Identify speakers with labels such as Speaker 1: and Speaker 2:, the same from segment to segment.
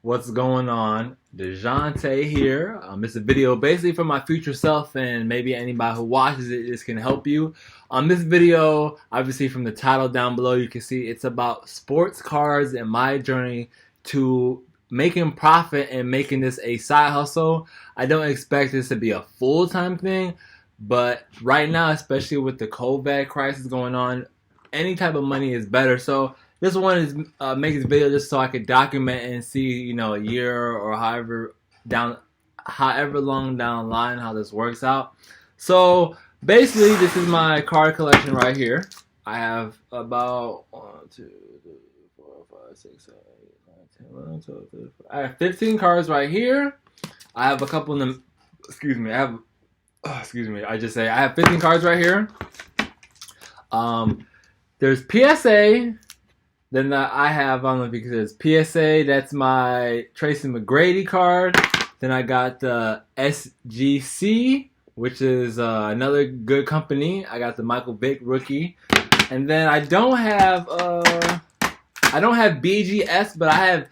Speaker 1: What's going on? DeJounte here. It's a video basically for my future self, and maybe anybody who watches it, this can help you. This video, obviously from the title down below, you can see it's about sports cards and my journey to making profit and making this a side hustle. I don't expect this to be a full-time thing, but right now, especially with the COVID crisis going on, any type of money is better. So this one is making this video just so I could document and see, a year or however long down the line how this works out. So basically, this is my card collection right here. I have about 1, 2, 3, 4, 5, 6, 7, 8, 9, 10, 11, 12, 13, 14. I have 15 cards right here. I have a couple of them. I have 15 cards right here. There's PSA. Then I have, I don't know if you can see this, PSA, that's my Tracy McGrady card. Then I got the SGC, which is another good company. I got the Michael Vick rookie. And then I don't have BGS, but I have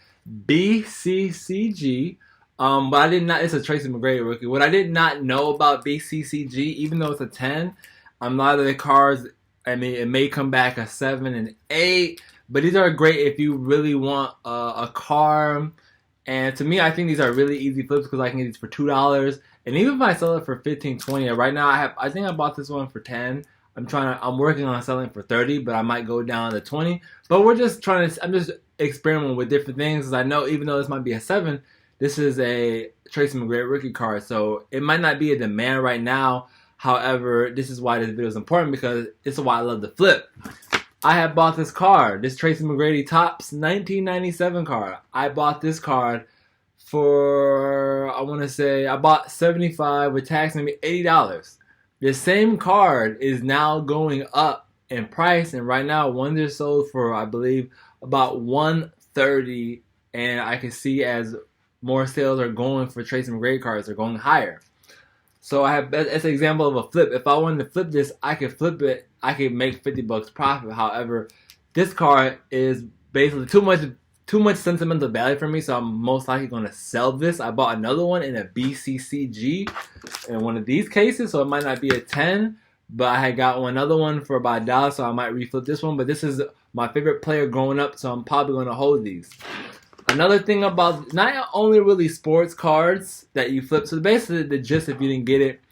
Speaker 1: BCCG. But I did not, it's a Tracy McGrady rookie. What I did not know about BCCG, even though it's a 10, a lot of the cards, it may come back a 7 and 8. But these are great if you really want a card. And to me, I think these are really easy flips because I can get these for $2. And even if I sell it for 15, 20, right now I think I bought this one for 10. I'm working on selling it for 30, but I might go down to 20. But I'm just experimenting with different things because I know even though this might be a 7, this is a Tracy McGrady rookie card. So it might not be a demand right now. However, this is why this video is important because this is why I love to flip. I have bought this card, this Tracy McGrady Topps 1997 card. I bought this card for, I bought $75 with tax, maybe $80. The same card is now going up in price, and right now one is sold for, I believe, about $130, and I can see as more sales are going for Tracy McGrady cards, they're going higher. So that's an example of a flip. If I wanted to flip this, I could flip it. I could make $50 profit. However, this card is basically too much sentimental value for me, so I'm most likely going to sell this. I bought another one in a BCCG in one of these cases, so it might not be a 10, but I had got another one for about $1, so I might reflip this one. But this is my favorite player growing up, so I'm probably going to hold these. Another thing about not only really sports cards that you flip, so basically the gist, if you didn't get it,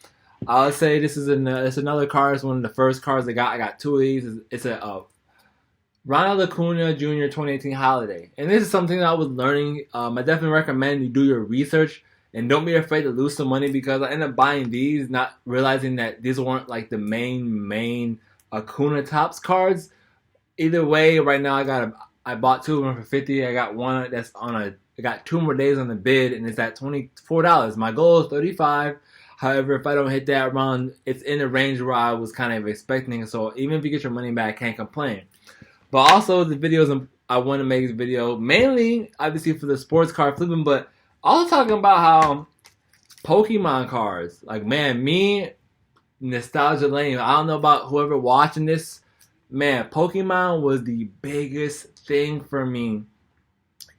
Speaker 1: I would say this is it's another card. It's one of the first cards I got. I got 2 of these. It's a Ronald Acuna Jr. 2018 Holiday. And this is something that I was learning. I definitely recommend you do your research and don't be afraid to lose some money because I ended up buying these, not realizing that these weren't like the main Acuna Topps cards. Either way, right now I bought 2 of them for $50. I got one that's I got 2 more days on the bid, and it's at $24. My goal is $35. However, if I don't hit that round, it's in the range where I was kind of expecting. So even if you get your money back, I can't complain. But also the videos, I want to make this video mainly, obviously, for the sports card flipping, but also talking about how Pokemon cards, like, man, me, nostalgia lane. I don't know about whoever watching this. Man, Pokemon was the biggest thing for me.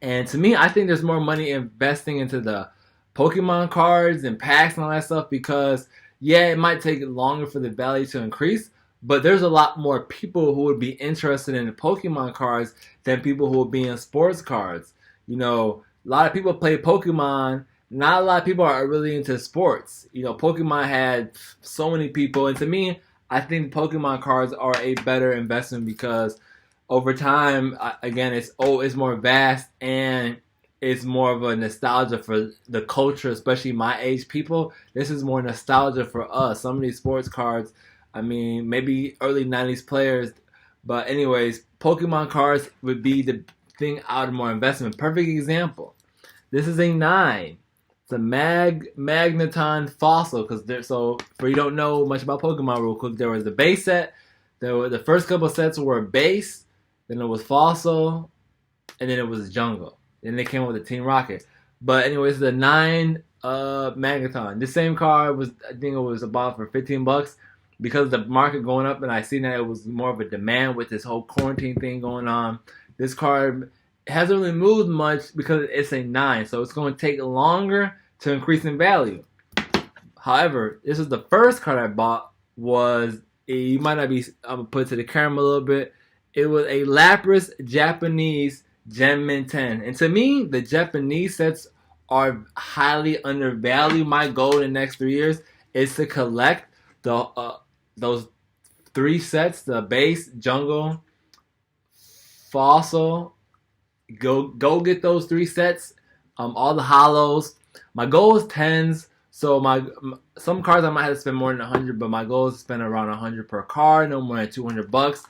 Speaker 1: And to me, I think there's more money investing into the Pokemon cards and packs and all that stuff because, yeah, it might take longer for the value to increase, but there's a lot more people who would be interested in the Pokemon cards than people who would be in sports cards. A lot of people play Pokemon. Not a lot of people are really into sports. Pokemon had so many people, and to me, I think Pokemon cards are a better investment because over time, again, it's more vast and it's more of a nostalgia for the culture, especially my age people. This is more nostalgia for us. Some of these sports cards, maybe early 90s players. But anyways, Pokemon cards would be the thing out of more investment. Perfect example. This is a 9. It's a Magneton Fossil. So for you don't know much about Pokemon real quick, there was the base set. The first couple sets were base. Then it was Fossil. And then it was Jungle. Then they came up with the Team Rocket. But anyways, the 9 Magneton. This same card I think it was about for $15 because of the market going up, and I seen that it was more of a demand with this whole quarantine thing going on. This card it hasn't really moved much because it's a 9, so it's going to take longer to increase in value. However, this is the first card I bought. You might not be. I'm gonna put it to the camera a little bit. It was a Lapras Japanese Gem Mint 10, and to me, the Japanese sets are highly undervalued. My goal in the next 3 years is to collect those 3 sets: the base, jungle, fossil. Go get those 3 sets. All the hollows. My goal is 10s. So some cards I might have to spend more than 100, but my goal is to spend around 100 per card, no more than $200.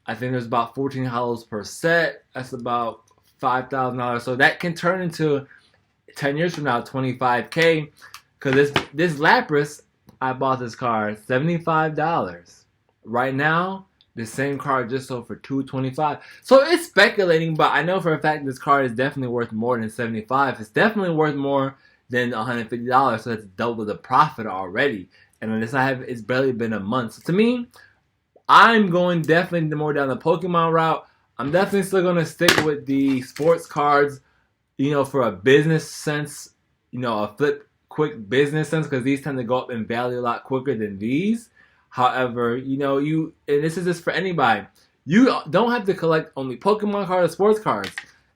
Speaker 1: I think there's about 14 hollows per set. That's about $5,000. So that can turn into 10 years from now $25K. Because this Lapras, I bought this card $75. Right now, the same card just sold for $225. So it's speculating, but I know for a fact this card is definitely worth more than $75. It's definitely worth more than $150, so that's double the profit already. And it's barely been a month. So to me, I'm going definitely more down the Pokemon route. I'm definitely still going to stick with the sports cards, for a business sense, a flip quick business sense, because these tend to go up in value a lot quicker than these. However, and this is just for anybody. You don't have to collect only Pokemon cards or sports cards.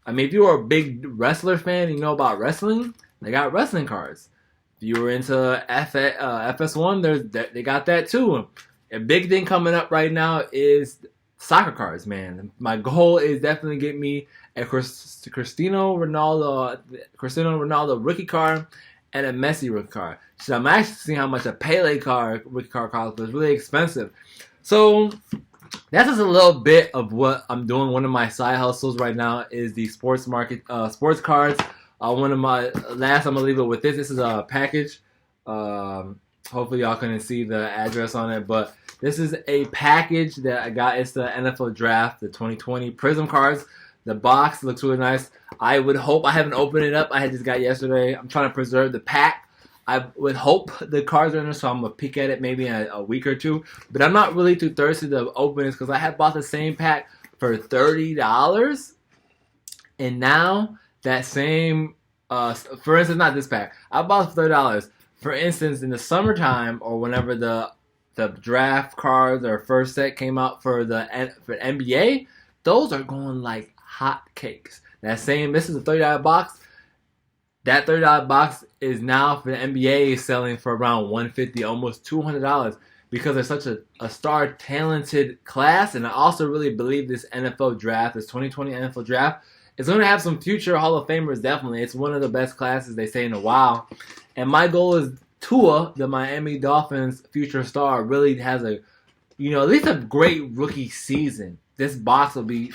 Speaker 1: I mean, if you're a big wrestler fan and you know about wrestling, they got wrestling cards. If you were into FS1, they got that too. A big thing coming up right now is soccer cards, man. My goal is definitely get me a Cristiano Ronaldo rookie card and a Messi rookie card. So I'm actually seeing how much a Pele rookie card costs, but it's really expensive. So that's just a little bit of what I'm doing. One of my side hustles right now is the sports cards. One of my last, I'm gonna leave it with this. This is a package. Hopefully y'all couldn't see the address on it, but this is a package that I got. It's the NFL Draft, the 2020 Prism cards. The box looks really nice. I would hope, I haven't opened it up. I had just got yesterday. I'm trying to preserve the pack. I would hope the cards are in there, so I'm gonna peek at it maybe in a week or two. But I'm not really too thirsty to open this because I had bought the same pack for $30, and now that same, for instance, not this pack. I bought it for $30. For instance, in the summertime or whenever the draft cards or first set came out for NBA, those are going like hot cakes. This is a $30 box. That $30 box is now for the NBA selling for around $150, almost $200, because they're such a star talented class. And I also really believe this NFL draft, this 2020 NFL draft, is going to have some future Hall of Famers, definitely. It's one of the best classes they say in a while. And my goal is Tua, the Miami Dolphins future star, really has at least a great rookie season. This box will be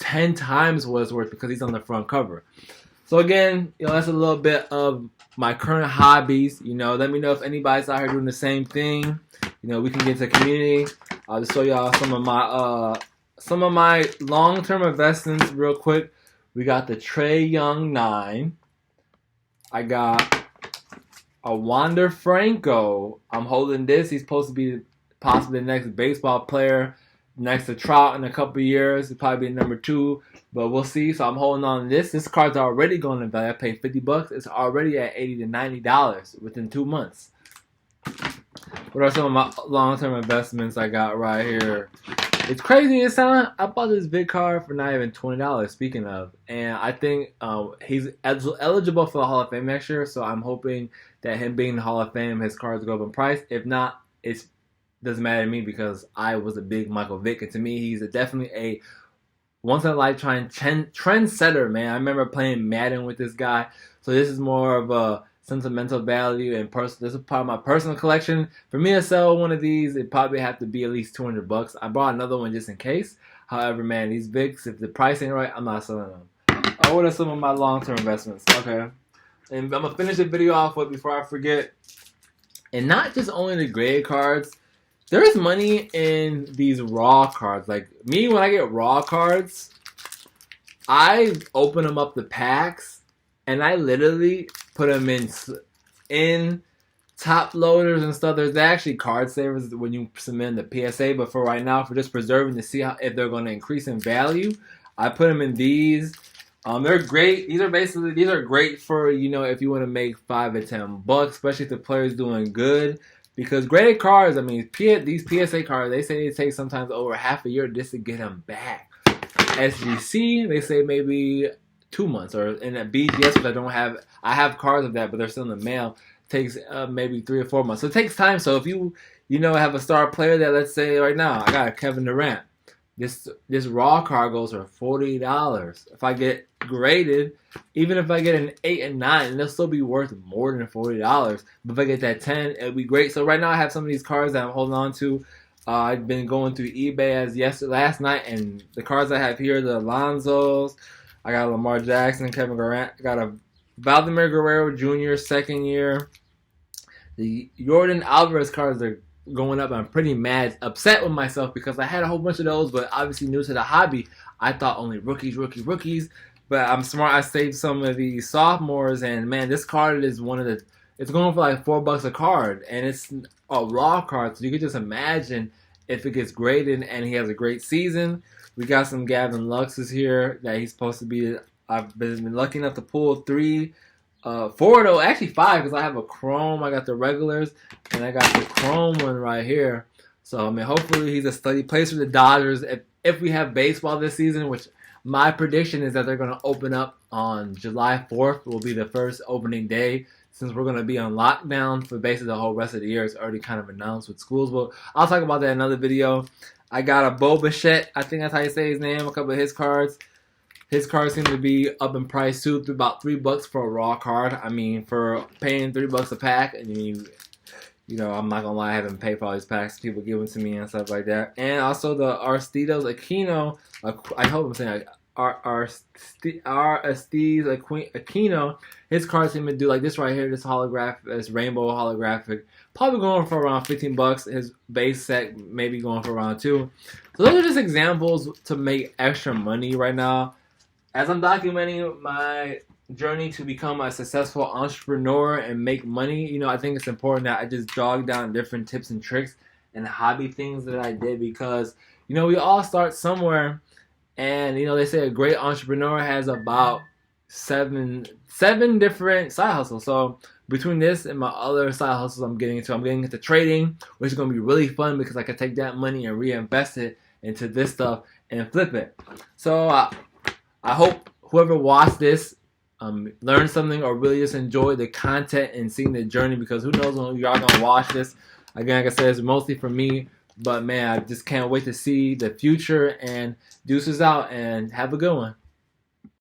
Speaker 1: 10 times what it's worth because he's on the front cover. So again, that's a little bit of my current hobbies. Let me know if anybody's out here doing the same thing. We can get to the community. I'll just show y'all some of my long-term investments real quick. We got the Trae Young 9. I got a Wander Franco. I'm holding this. He's supposed to be possibly the next baseball player next to Trout in a couple of years. He'll probably be number 2, but we'll see. So I'm holding on to this. This card's already going to value. I paid $50. It's already at $80 to $90 within 2 months. What are some of my long-term investments I got right here? It's crazy to sound. I bought this big card for not even $20, speaking of. And I think he's eligible for the Hall of Fame next year. So I'm hoping that him being in the Hall of Fame, his cards go up in price. If not, it doesn't matter to me because I was a big Michael Vick. And to me, he's definitely a once-in-a-lifetime trendsetter, man. I remember playing Madden with this guy. So this is more of a sentimental value and this is part of my personal collection. For me to sell one of these, it probably have to be at least $200. I bought another one just in case. However, man, these Vicks, if the price ain't right, I'm not selling them. What are some of my long-term investments? Okay, and I'm gonna finish the video off with before I forget. And not just only the graded cards. There is money in these raw cards. Like me, when I get raw cards, I open them up the packs and I literally put them in top loaders and stuff. There's actually card savers when you submit the PSA, but for right now, for just preserving to see if they're going to increase in value, I put them in these. They're great. These are great for, you know, if you want to make $5 to $10, especially if the player's doing good. Because graded cards, I mean, these PSA cards, they say it takes sometimes over half a year just to get them back. SGC, they say maybe 2 months, or in a BGS, which I have cards of that, but they're still in the mail. Takes maybe 3 or 4 months. So it takes time. So if you have a star player that, let's say right now, I got a Kevin Durant. This raw card goes for $40. If I get graded, even if I get an 8 and 9, it'll still be worth more than $40. But if I get that 10, it'll be great. So right now I have some of these cards that I'm holding on to. I've been going through eBay last night, and the cards I have here, the Alonzos. I got Lamar Jackson, Kevin Durant. I got a Vladimir Guerrero Jr. second year. The Jordan Alvarez cards are going up. I'm pretty upset with myself because I had a whole bunch of those, but obviously new to the hobby, I thought only rookies. But I'm smart. I saved some of these sophomores, and man, this card is it's going for like $4 a card, and it's a raw card, so you can just imagine if it gets graded and he has a great season. We got some Gavin Luxes here that he's supposed to be. I've been lucky enough to pull 3. 4 though, actually 5, because I have a chrome. I got the regulars, and I got the chrome one right here. So I mean, hopefully he's a steady place for the Dodgers. If we have baseball this season, which my prediction is that they're going to open up on July 4th, will be the first opening day, since we're going to be on lockdown for basically the whole rest of the year. It's already kind of announced with schools, but I'll talk about that in another video. I got a Bo Bichette, I think that's how you say his name, a couple of his cards. His cards seem to be up in price too, about $3 for a raw card. I mean, for paying $3 a pack, and you know, I'm not gonna lie, I haven't paid for all these packs. People give them to me and stuff like that. And also the Aristides Aquino. I hope I'm saying Aristides Aquino. His cards seem to do like this right here. This holographic, this rainbow holographic, probably going for around $15. His base set maybe going for around $2. So those are just examples to make extra money right now. As I'm documenting my journey to become a successful entrepreneur and make money, you know, I think it's important that I just jog down different tips and tricks and hobby things that I did, because, you know, we all start somewhere, and, you know, they say a great entrepreneur has about seven different side hustles. So between this and my other side hustles I'm getting into trading, which is going to be really fun because I can take that money and reinvest it into this stuff and flip it. So I hope whoever watched this learned something or really just enjoyed the content and seeing the journey, because who knows when y'all gonna watch this. Again, like I said, it's mostly for me, but man, I just can't wait to see the future. And deuces out, and have a good one.